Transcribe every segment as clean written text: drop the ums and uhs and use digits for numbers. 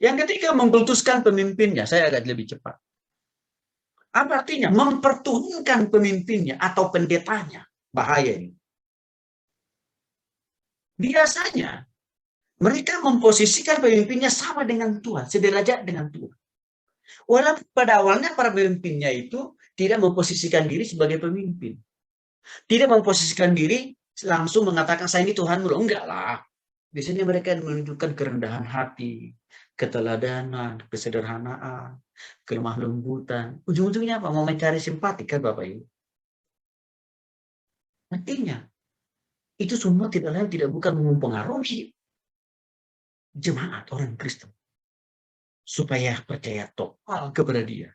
Yang ketiga, mengkultuskan pemimpinnya. Saya agak lebih cepat. Apa artinya? Mempertuhankan pemimpinnya atau pendetanya. Bahaya ini. Biasanya, mereka memposisikan pemimpinnya sama dengan Tuhan, sederajat dengan Tuhan. Walaupun pada awalnya para pemimpinnya itu tidak memposisikan diri sebagai pemimpin. Tidak memposisikan diri langsung mengatakan, saya ini Tuhan. Enggak lah. Biasanya mereka menunjukkan kerendahan hati, keteladanan, kesederhanaan, kelemah lembutan. Ujung-ujungnya apa? Mau mencari simpati kan Bapak Ibu? Artinya, itu semua tidak lain tidak bukan mempengaruhi jemaat orang Kristen. Supaya percaya total kepada dia.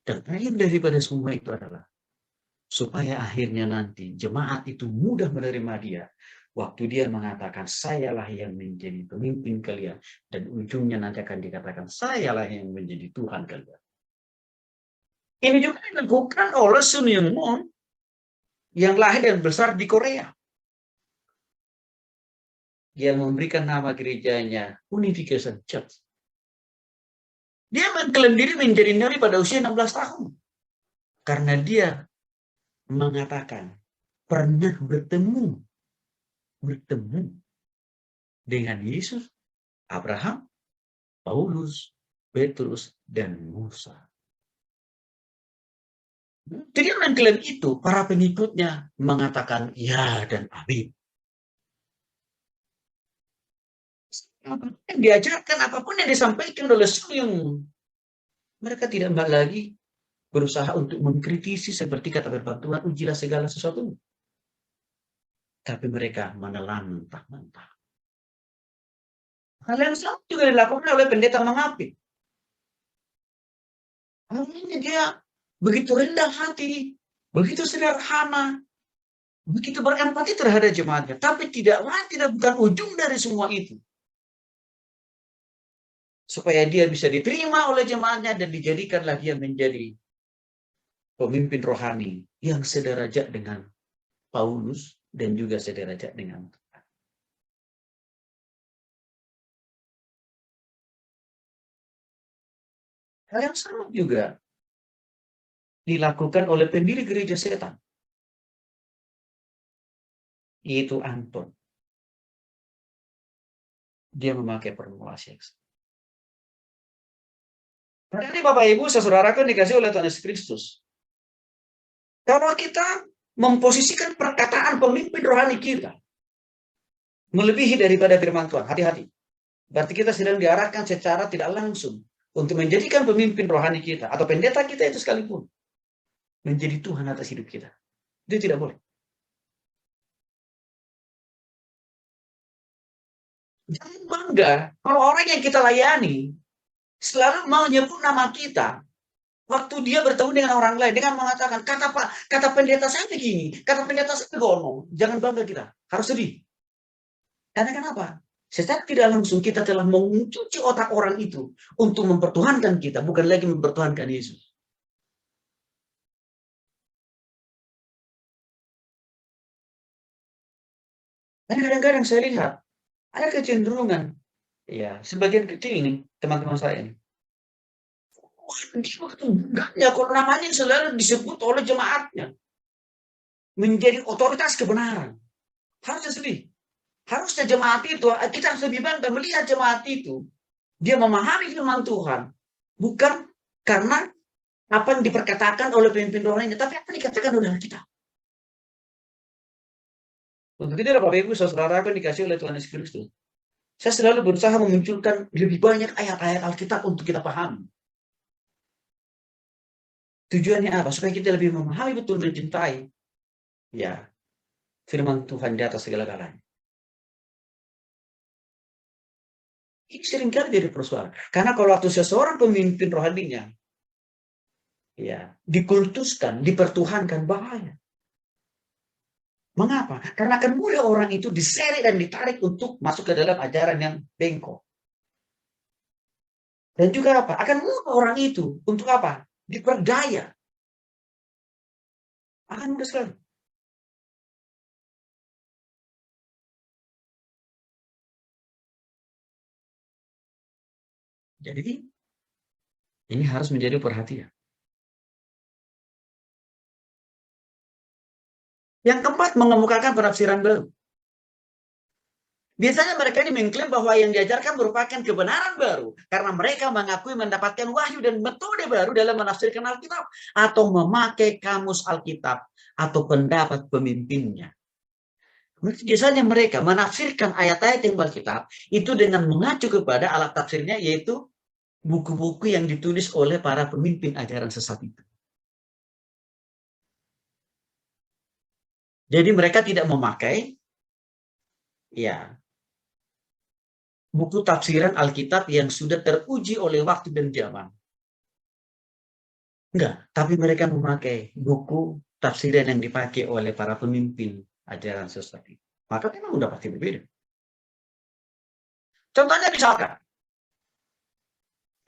Dan akhir daripada semua itu adalah supaya akhirnya nanti jemaat itu mudah menerima dia. Waktu dia mengatakan, sayalah yang menjadi pemimpin kalian. Dan ujungnya nanti akan dikatakan, sayalah yang menjadi Tuhan kalian. Ini juga dilakukan oleh Sun Myung Moon yang lahir dan besar di Korea. Dia memberikan nama gerejanya Unification Church. Dia mengklaim diri menjadi nabi pada usia 16 tahun. Karena dia mengatakan pernah bertemu dengan Yesus, Abraham, Paulus, Petrus, dan Musa. Jadi mengklaim itu, para pengikutnya mengatakan ya dan amin. Apapun yang diajarkan, apapun yang disampaikan oleh Sun Myung Moon, mereka tidak lagi berusaha untuk mengkritisi seperti kata firman Tuhan, ujilah segala sesuatu. Tapi mereka menelan mentah-mentah. Hal yang sama juga dilakukan oleh pendeta Mengapit. Akhirnya dia begitu rendah hati, begitu sederhana, begitu berempati terhadap jemaatnya. Tapi tidak bukan ujung dari semua itu. Supaya dia bisa diterima oleh jemaatnya dan dijadikanlah dia menjadi pemimpin rohani yang sederajat dengan Paulus dan juga sederajat dengan Tuhan. Hal yang sama juga dilakukan oleh pendiri gereja setan, yaitu Anton. Dia memakai formulasi yang sama. Nah, ini Bapak Ibu, saudara kan dikasih oleh Tuhan Yesus Kristus. Kalau kita memposisikan perkataan pemimpin rohani kita melebihi daripada firman Tuhan, hati-hati. Berarti kita sedang diarahkan secara tidak langsung untuk menjadikan pemimpin rohani kita atau pendeta kita itu sekalipun menjadi Tuhan atas hidup kita. Itu tidak boleh. Jangan bangga kalau orang yang kita layani selalu mau nyebut nama kita. Waktu dia bertemu dengan orang lain dengan mengatakan kata pendeta saya begini, kata pendeta saya begono. Jangan bangga kita, harus sedih. Karena kenapa? Secara tidak langsung kita telah mencuci otak orang itu untuk mempertuhankan kita, bukan lagi mempertuhankan Yesus. Dan kadang-kadang saya lihat ada kecenderungan, ya sebagian kecil ini teman-teman saya ini. Enggaknya kalau namanya selalu disebut oleh jemaatnya menjadi otoritas kebenaran. Harusnya sedih. Harusnya jemaat itu, kita harus lebih bangga melihat jemaat itu. Dia memahami firman Tuhan. Bukan karena apa yang diperkatakan oleh pemimpin rohaninya, tapi apa yang dikatakan oleh kita. Untuk itu, Bapak Ibu, saudara yang dikasih oleh Tuhan Yesus Kristus. Saya selalu berusaha memunculkan lebih banyak ayat-ayat Alkitab untuk kita pahami. Tujuannya apa? Supaya kita lebih memahami betul mencintai ya firman Tuhan di atas segala-galanya. Ini seringkali jadi persoalan. Karena kalau waktu seseorang pemimpin rohaninya ya dikultuskan, dipertuhankan, bahaya. Mengapa? Karena akan mudah orang itu diseret dan ditarik untuk masuk ke dalam ajaran yang bengkok. Dan juga apa? Akan mudah orang itu untuk apa? Diperdaya. Akan mudah sekali. Jadi ini harus menjadi perhatian. Yang keempat, mengemukakan penafsiran baru. Biasanya mereka ini mengklaim bahwa yang diajarkan merupakan kebenaran baru karena mereka mengakui mendapatkan wahyu dan metode baru dalam menafsirkan Alkitab atau memakai kamus Alkitab atau pendapat pemimpinnya. Biasanya mereka menafsirkan ayat-ayat yang Alkitab itu dengan mengacu kepada alat tafsirnya, yaitu buku-buku yang ditulis oleh para pemimpin ajaran sesat itu. Jadi mereka tidak memakai buku tafsiran Alkitab yang sudah teruji oleh waktu dan zaman. Enggak, tapi mereka memakai buku tafsiran yang dipakai oleh para pemimpin ajaran sesat itu. Maka memang udah pasti berbeda. Contohnya misalkan,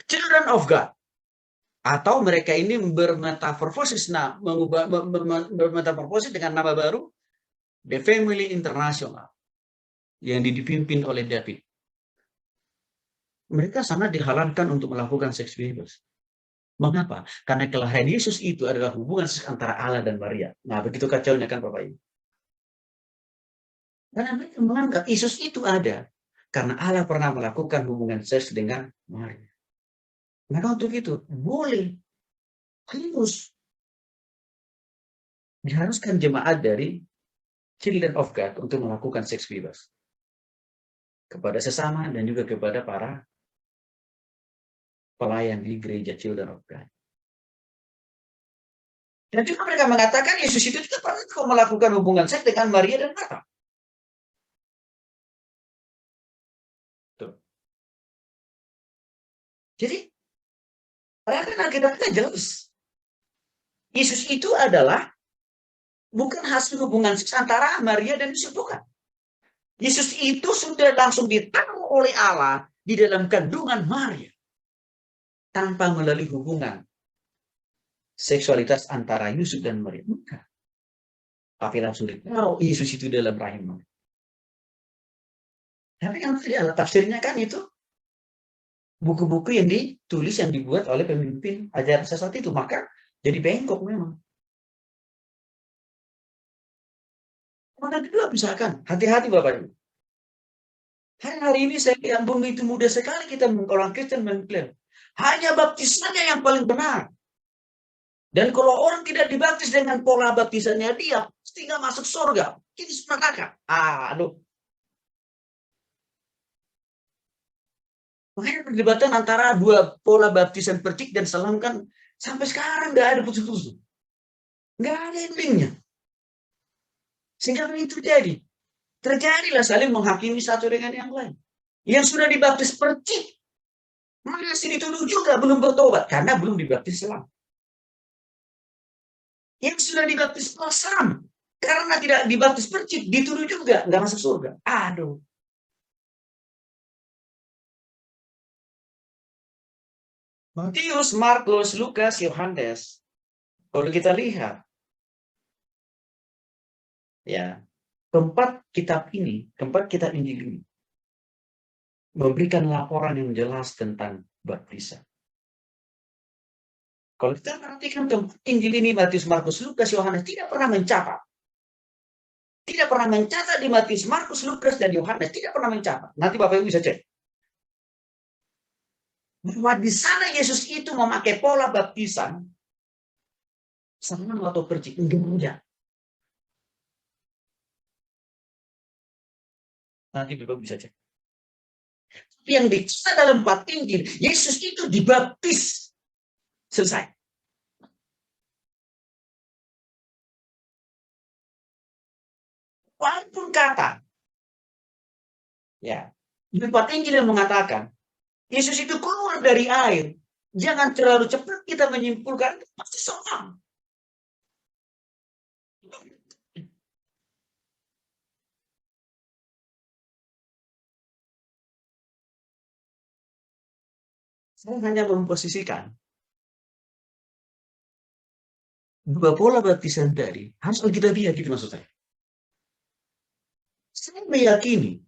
Children of God, atau mereka ini bermetamorfosis dengan nama baru, The Family International, yang dipimpin oleh David. Mereka sangat dihalalkan untuk melakukan seks bebas. Mengapa? Karena kelahiran Yesus itu adalah hubungan antara Allah dan Maria. Nah, begitu kacaunya kan Bapak Ibu. Karena mereka menganggap Yesus itu ada karena Allah pernah melakukan hubungan seks dengan Maria. Maka untuk itu boleh, diharuskan jemaat dari Children of God untuk melakukan seks bebas kepada sesama dan juga kepada para pelayan di gereja Children of God. Dan juga mereka mengatakan Yesus itu juga pernah melakukan hubungan seks dengan Maria dan Marta. Tuh. Jadi, kan Alkitabnya jelas. Yesus itu adalah bukan hasil hubungan seks antara Maria dan Yesus, bukan. Yesus itu sudah langsung ditaruh oleh Allah di dalam kandungan Maria tanpa melalui hubungan seksualitas antara Yusuf dan Maria. Bukan. Tapi langsung ditaruh Yesus itu dalam rahim Maria. Tapi kan tidak, tafsirnya kan itu buku-buku yang ditulis, yang dibuat oleh pemimpin ajaran sesat itu, maka jadi bengkok memang. Yang kedua, misalkan, hati-hati Bapak Ibu. Hari ini saya lihat begitu mudah sekali kita orang Kristen mengklaim hanya baptisannya yang paling benar. Dan kalau orang tidak dibaptis dengan pola baptisannya dia, pasti nggak masuk surga. Ini sepakat. Aduh. Makanya perdebatan antara dua pola baptisan percik dan selam kan sampai sekarang nggak ada putus-putus. Nggak ada endingnya. Sehingga ini terjadi. Terjadilah saling menghakimi satu dengan yang lain. Yang sudah dibaptis percik, masih dituduh juga belum bertobat karena belum dibaptis selam. Yang sudah dibaptis selam karena tidak dibaptis percik, dituduh juga nggak masuk surga. Aduh. Matius, Markus, Lukas, Yohanes. Kalau kita lihat, ya, keempat kitab Injil ini memberikan laporan yang jelas tentang baptisan. Kalau kita perhatikan keempat Injil ini, Matius, Markus, Lukas, Yohanes, tidak pernah mencatat. Tidak pernah mencatat di Matius, Markus, Lukas, dan Yohanes. Tidak pernah mencatat. Nanti Bapak Ibu bisa cek. Bahwa di sana Yesus itu memakai pola baptisan sama atau percik. Enggak. Nanti Bapak bisa cek. Yang dikisah dalam 4 Injil, Yesus itu dibaptis. Selesai. Walaupun kata, ya, di 4 Injil yang mengatakan, Yesus itu keluar dari air. Jangan terlalu cepat kita menyimpulkan, pasti seorang. Saya hanya memposisikan dua pola baptisan dari harus Alkitabiah gitu maksud saya. Saya meyakini,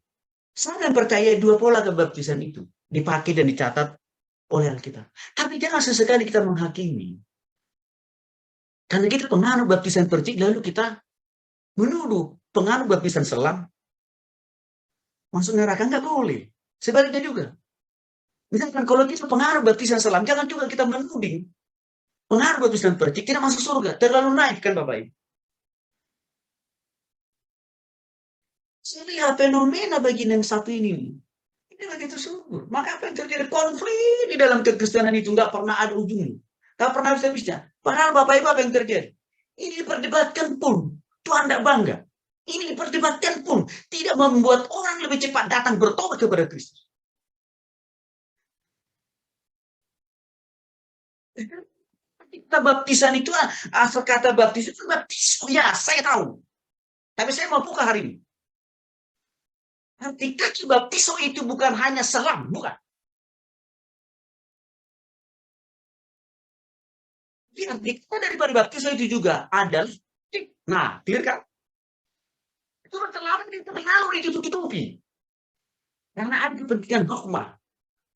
saya percaya dua pola kebaptisan itu dipakai dan dicatat oleh Alkitab. Tapi jangan sesekali kita menghakimi. Karena kita penganut baptisan percik, lalu kita menuduh penganut baptisan selam masuk neraka. Nggak boleh. Sebaliknya juga. Misalkan kalau kita pengaruh baptisan selam, jangan juga kita menuding pengaruh baptisan percik tidak masuk surga. Terlalu naik kan Bapak Ibu. Saya lihat fenomena bagian yang satu ini. Ini begitu subur. Maka apa yang terjadi? Konflik di dalam kekristenan itu nggak pernah ada ujungnya. Nggak pernah habis-habisnya. Padahal Bapak Ibu apa yang terjadi? Ini diperdebatkan pun. Tuhan tidak bangga. Ini diperdebatkan pun. Tidak membuat orang lebih cepat datang bertobat kepada Kristus. Kita baptisan itu, asal kata baptis itu baptis. Ya, saya tahu. Tapi saya mau buka hari ini. Arti kaki baptiso itu bukan hanya selam, bukan. Arti kata daripada baptiso itu juga adalah, nah, clear kan? Itu terlalu ditutup-tutupi. Karena ada kepentingan dogma,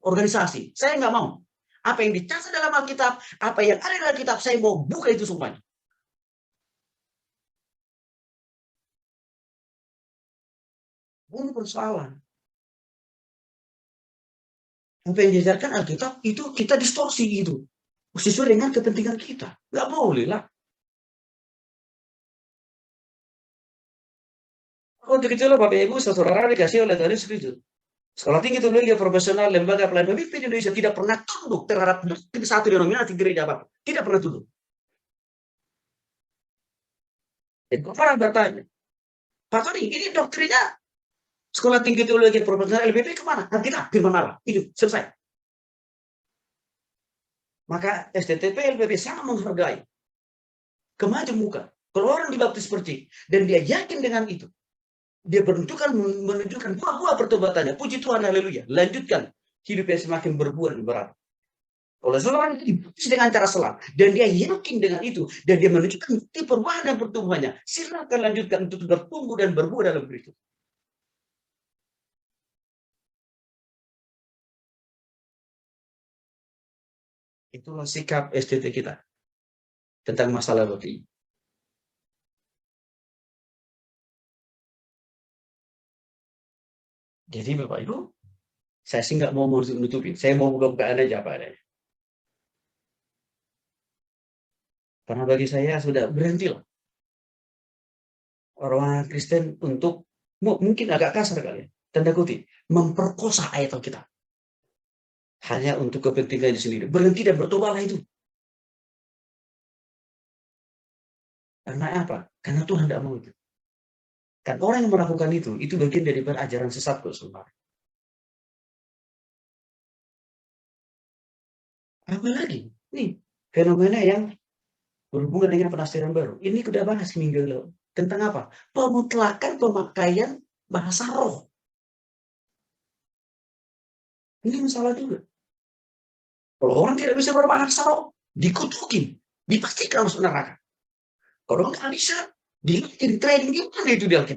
organisasi. Saya nggak mau. Apa yang dicatat dalam Alkitab, apa yang ada dalam Alkitab, saya mau buka itu semuanya. Ini persoalan. Apa yang diajarkan Alkitab, itu kita distorsi gitu. Sesuai dengan kepentingan kita. Nggak boleh lah. Untuk itulah Bapak Ibu, saudara dikasih oleh Tuhan Yesus Kristus. Sekolah tinggi teologi profesional lembaga pelayanan pemimpin Indonesia tidak pernah tunduk terhadap satu denominasi gereja Bapak. Tidak pernah tunduk. Dan orang bertanya, Pak Tony, ini doktrinnya sekolah tinggi teologi profesional LPP kemana? Tidak, firman Allah. Itu selesai. Maka STTP LPP sangat menghargai kemaju muka. Kalau orang dibaptis seperti dan dia yakin dengan itu, dia menunjukkan buah-buah pertobatannya. Puji Tuhan, haleluya. Lanjutkan hidupnya semakin berbuah dan berat. Kalau seseorang itu dibaptis dengan cara selam dan dia yakin dengan itu dan dia menunjukkan bukti perubahan dan pertumbuhannya, silakan lanjutkan untuk bertumbuh dan berbuah dalam Kristus. Itulah sikap STT kita tentang masalah baptis. Jadi Bapak Ibu, saya sih nggak mau menutupi. Saya mau buka-bukaan aja apa adanya. Karena bagi saya sudah berhentilah orang Kristen untuk mungkin agak kasar kali ya, tanda kutip, memperkosa ayat Alkitab hanya untuk kepentingannya sendiri. Berhenti dan bertobatlah itu. Karena apa? Karena Tuhan tidak mau itu. Kan orang yang melakukan itu bagian dari ajaran sesat kok sebenarnya. Apalagi, nih, fenomena yang berhubungan dengan penafsiran baru. Ini sudah bahas minggu lalu. Tentang apa? Pemutlakan pemakaian bahasa roh. Ini masalah juga. Kalau orang tidak bisa berbahasa roh, dikutukin, dipastikan masuk neraka. Kalau nggak bisa, dilatih, training, gimana itu dia?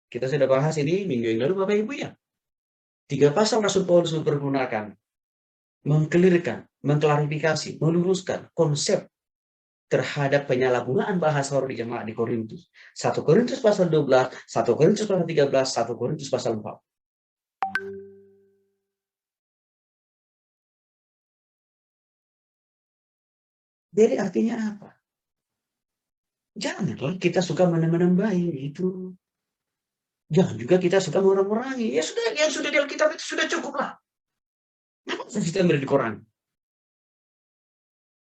Kita sudah bahas ini minggu yang lalu Bapak Ibu ya. 3 pasal Rasul Paulus mempergunakan, mengkelirkan, mengklarifikasi, meluruskan konsep terhadap penyalahgunaan bahasa roh di jemaat di Korintus. 1 Korintus pasal 12, 1 Korintus pasal 13, 1 Korintus pasal 4. Jadi artinya apa? Janganlah kita suka menambah-nambahin itu. Jangan juga kita suka mengurangi. Ya sudah, yang sudah di Alkitab itu sudah cukup lah. Kenapa kita beri dikurangi?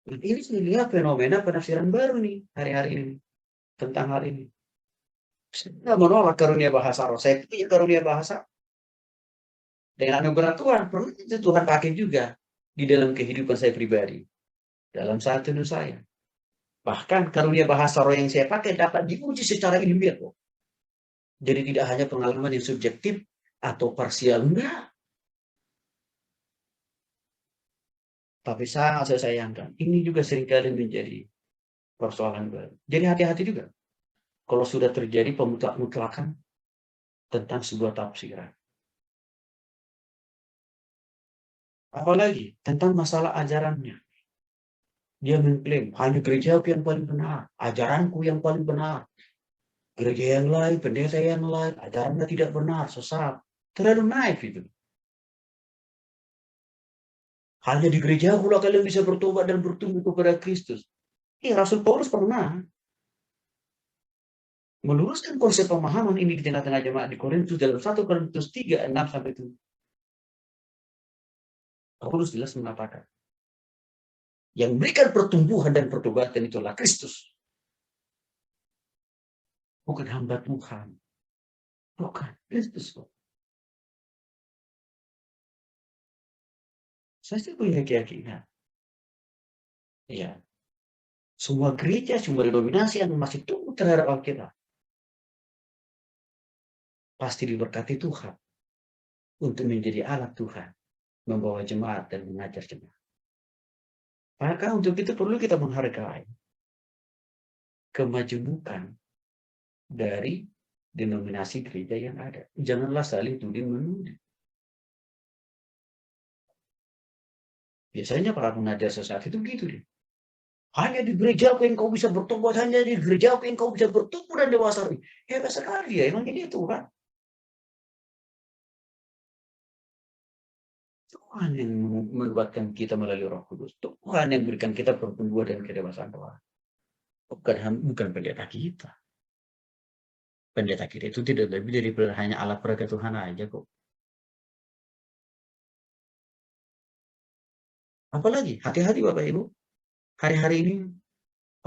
Nah, ini saya lihat fenomena penafsiran baru nih hari-hari ini tentang hal ini. Saya nggak menolak karunia bahasa roh. Saya punya karunia bahasa. Dengan anugerah Tuhan, pernah itu Tuhan pakai juga di dalam kehidupan saya pribadi. Dalam saat hidup saya. Bahkan karunia bahasa roh yang saya pakai dapat diuji secara ilmiah. Jadi tidak hanya pengalaman yang subjektif atau parsial. Enggak. Tapi sangat saya sayangkan. Ini juga seringkali menjadi persoalan baru. Jadi hati-hati juga. kalau sudah terjadi pemutlak-mutlakan tentang sebuah tafsiran. Apalagi tentang masalah ajarannya. Dia mengklaim, hanya gerejaku yang paling benar, ajaranku yang paling benar. Gereja yang lain, pendeta yang lain, ajarannya tidak benar, sesat. Terlalu naif itu. Hanya di gerejaku lah kalian bisa bertobat dan bertumbuh kepada Kristus. Rasul Paulus pernah meluruskan konsep pemahaman ini di tengah-tengah jemaat di Korintus dalam 1 Korintus 3:6-7. Paulus jelas mengatakan, yang memberikan pertumbuhan dan pertobatan itulah Kristus. Bukan hamba Tuhan. Bukan Kristus. Saya sih punya keyakinan. Ya, semua gereja, semua denominasi yang masih tumbuh terhadap Alkitab pasti diberkati Tuhan untuk menjadi alat Tuhan, membawa jemaat dan mengajar jemaat. Maka untuk itu perlu kita menghargai kemajemukan dari denominasi gereja yang ada. Janganlah saling tuding-menuding. Biasanya para pengajar sesat itu begitu deh. Hanya di gereja yang kau bisa bertobat, hanya di gereja yang kau bisa bertumbuh dan dewasa. Hebat sekali ya, emang ini Tuhan. Tuhan yang membuatkan kita melalui Roh Kudus. Tuhan yang memberikan kita pertumbuhan dan kedewasaan rohani. Bukan pendeta kita. Pendeta kita itu tidak lebih daripada hanya alat peraga Tuhan aja kok. Apalagi, hati-hati Bapak Ibu. Hari-hari ini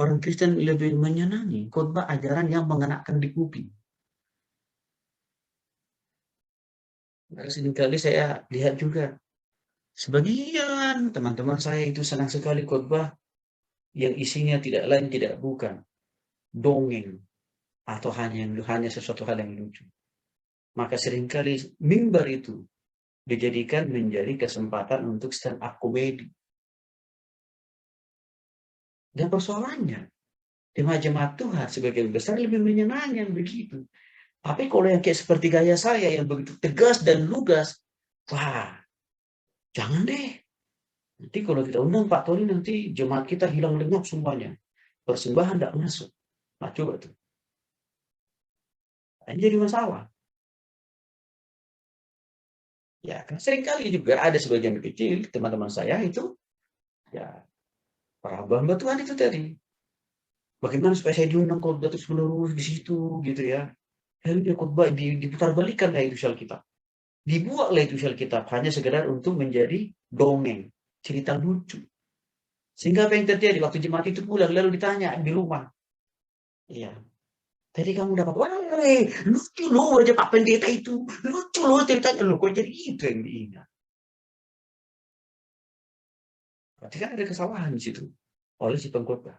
orang Kristen lebih menyenangi khotbah ajaran yang mengenakan di kuping. Seringkali saya lihat juga, sebagian teman-teman saya itu senang sekali khotbah yang isinya tidak lain tidak bukan dongeng atau hanya sesuatu hal yang lucu. Maka seringkali mimbar itu dijadikan menjadi kesempatan untuk stand up comedy. Dan persoalannya, jemaat Tuhan sebagian besar lebih menyenangkan yang begitu. Tapi kalau yang kayak seperti gaya saya yang begitu tegas dan lugas, wah, jangan deh. Nanti kalau kita undang Pak Tony, nanti jemaat kita hilang lenyap semuanya. Persembahan tidak masuk. Nah, coba tuh. Ini jadi masalah. Ya, kan seringkali juga ada sebagian kecil teman-teman saya itu, ya, para hamba Tuhan itu tadi. Bagaimana supaya saya diundang khotbah terus menerus di situ, gitu ya. Lalu dia khotbah diputar balikan lah itu Alkitab. Dibuatlah itu Alkitab hanya sekedar untuk menjadi dongeng, cerita lucu. Sehingga apa yang terjadi waktu jemaat itu pulang lalu ditanya di rumah, iya, tadi kamu dapat, wah, lucu loh aja Pak Pendeta itu, lucu loh ceritanya loh, kok jadi itu yang diingat. Berarti kan ada kesalahan di situ oleh si pengkhotbah.